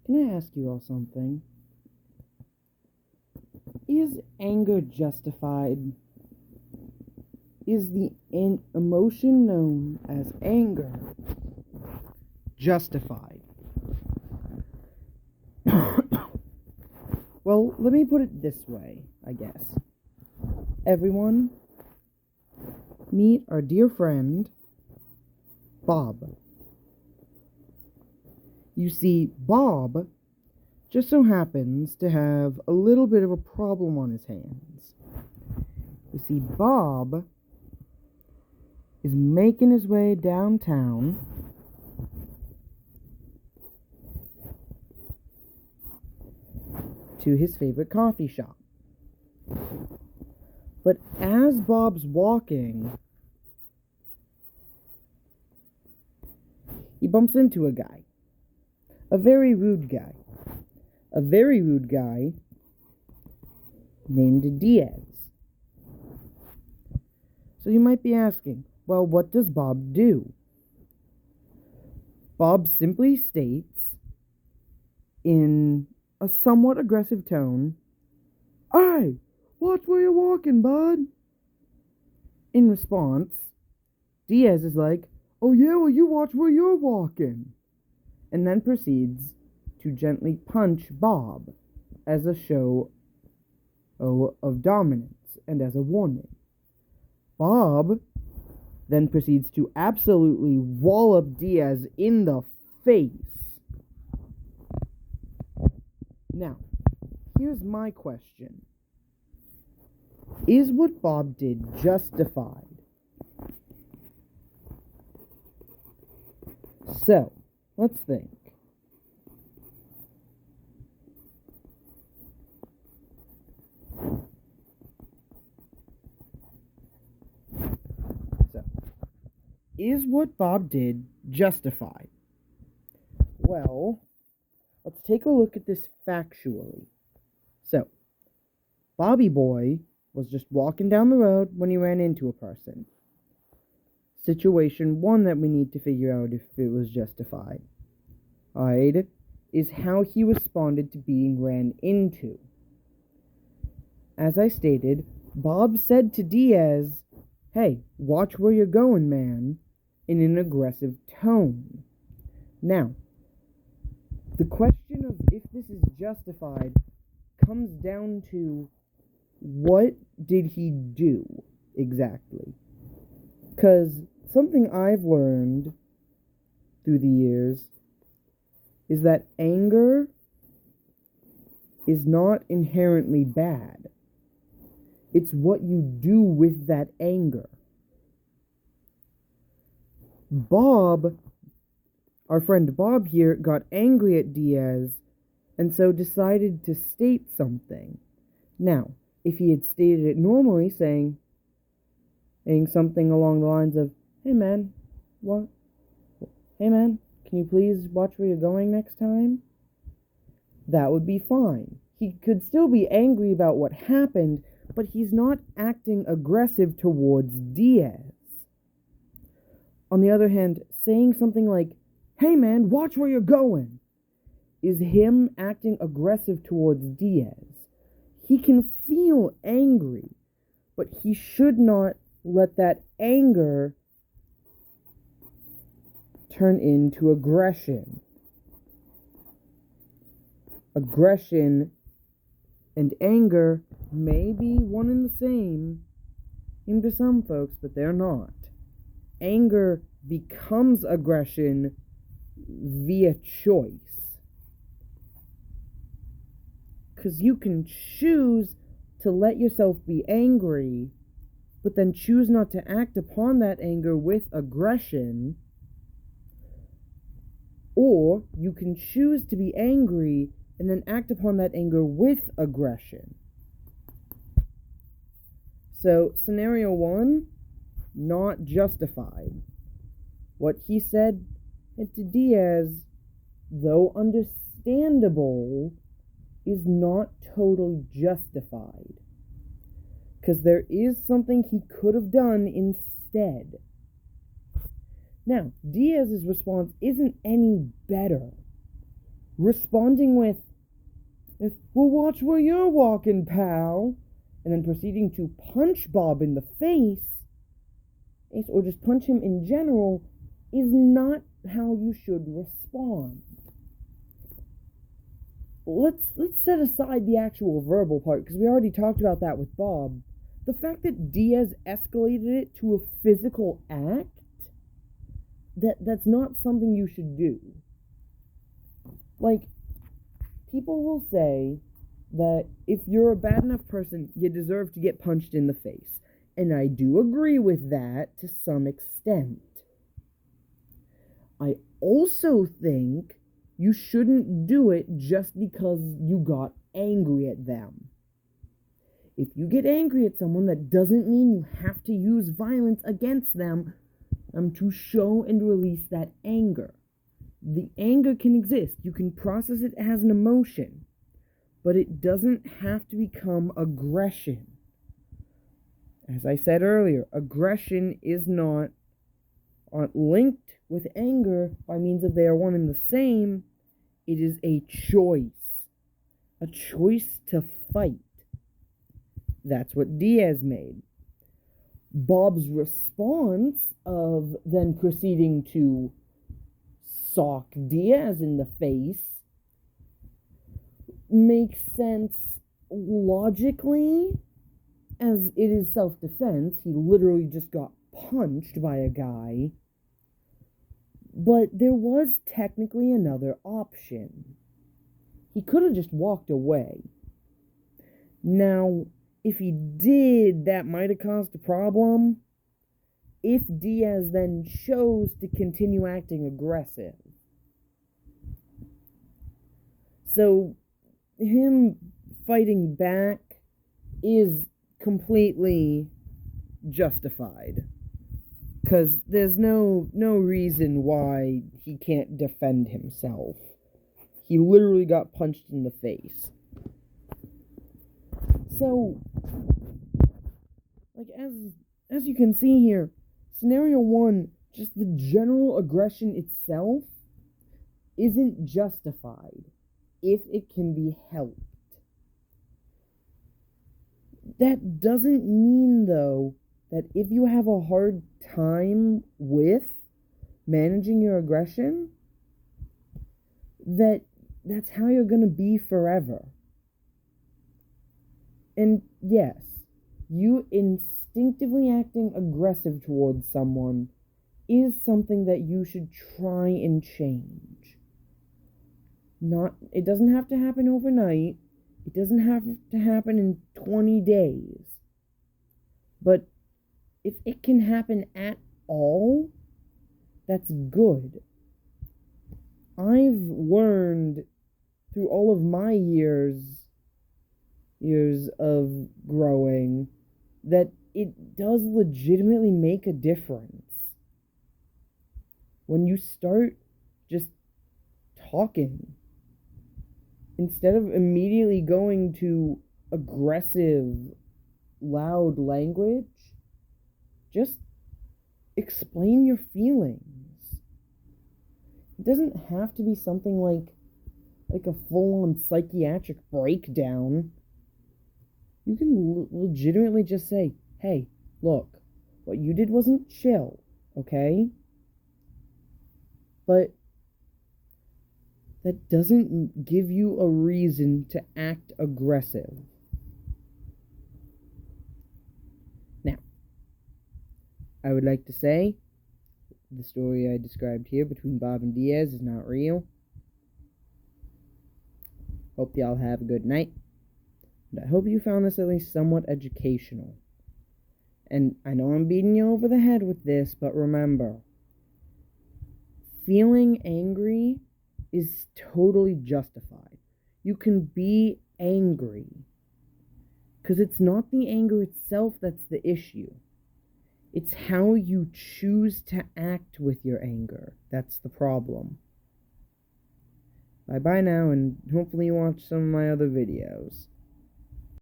Can I ask you all something? Is anger justified? Is the emotion known as anger justified? Well, let me put it this way, I guess. Everyone, meet our dear friend, Bob. You see, Bob just so happens to have a little bit of a problem on his hands. You see, Bob is making his way downtown to his favorite coffee shop. But as Bob's walking, he bumps into a guy. A very rude guy. A very rude guy named Diaz. So you might be asking, well, what does Bob do? Bob simply states, in a somewhat aggressive tone, "Hey, watch where you're walking, bud." In response, Diaz is like, "Oh yeah, well you watch where you're walking," and then proceeds to gently punch Bob as a show of dominance and as a warning. Bob then proceeds to absolutely wallop Diaz in the face. Now, here's my question. Is what Bob did justified? So, let's think. Is what Bob did justified? Well, let's take a look at this factually. So, Bobby Boy was just walking down the road when he ran into a person. Situation one that we need to figure out if it was justified, alright, is how he responded to being ran into. As I stated, Bob said to Diaz, "Hey, watch where you're going, man," in an aggressive tone. Now, the question of if this is justified comes down to what did he do exactly? Because something I've learned through the years is that anger is not inherently bad. It's what you do with that anger. Bob, our friend Bob here, got angry at Diaz and so decided to state something. Now, if he had stated it normally, saying something along the lines of, "Hey man, what? Hey man, can you please watch where you're going next time?" That would be fine. He could still be angry about what happened, but he's not acting aggressive towards Diaz. On the other hand, saying something like, "Hey man, watch where you're going," is him acting aggressive towards Diaz. He can feel angry, but he should not let that anger turn into aggression. Aggression and anger may be one and the same to some folks, but they're not. Anger becomes aggression via choice. Because you can choose to let yourself be angry, but then choose not to act upon that anger with aggression. Or you can choose to be angry and then act upon that anger with aggression. So, scenario one, not justified. What he said to Diaz, though understandable, is not totally justified. Because there is something he could have done instead. Now, Diaz's response isn't any better. responding with, well, watch where you're walking, pal, and then proceeding to punch Bob in the face, or just punch him in general, is not how you should respond. Let's set aside the actual verbal part, because we already talked about that with Bob. The fact that Diaz escalated it to a physical act, that's not something you should do. Like, people will say that if you're a bad enough person, you deserve to get punched in the face. And I do agree with that to some extent. I also think you shouldn't do it just because you got angry at them. If you get angry at someone, that doesn't mean you have to use violence against them to show and release that anger. The anger can exist. You can process it as an emotion, but it doesn't have to become aggression. As I said earlier, aggression is not linked with anger by means of they are one and the same. It is a choice to fight. That's what Diaz made. Bob's response of then proceeding to sock Diaz in the face makes sense logically, as it is self-defense. He literally just got punched by a guy. But there was technically another option. He could have just walked away. Now, if he did, that might have caused a problem. If Diaz then chose to continue acting aggressive. So, him fighting back is completely justified. Because there's no reason why he can't defend himself. He literally got punched in the face. So, like, as you can see here, scenario 1, just the general aggression itself isn't justified if it can be helped. That doesn't mean, though, that if you have a hard time with managing your aggression, that's how you're going to be forever. And yes, you instinctively acting aggressive towards someone is something that you should try and change. It doesn't have to happen overnight. It doesn't have to happen in 20 days. But if it can happen at all, that's good. I've learned through all of my years of growing that it does legitimately make a difference. When you start just talking, instead of immediately going to aggressive, loud language, just explain your feelings. It doesn't have to be something like a full-on psychiatric breakdown. You can legitimately just say, hey, look, what you did wasn't chill, okay? But that doesn't give you a reason to act aggressive. Now, I would like to say the story I described here between Bob and Diaz is not real. Hope y'all have a good night. And I hope you found this at least somewhat educational. And I know I'm beating you over the head with this, but remember, feeling angry is totally justified. You can be angry, because it's not the anger itself that's the issue. It's how you choose to act with your anger. That's the problem. Bye-bye now, and hopefully you watch some of my other videos.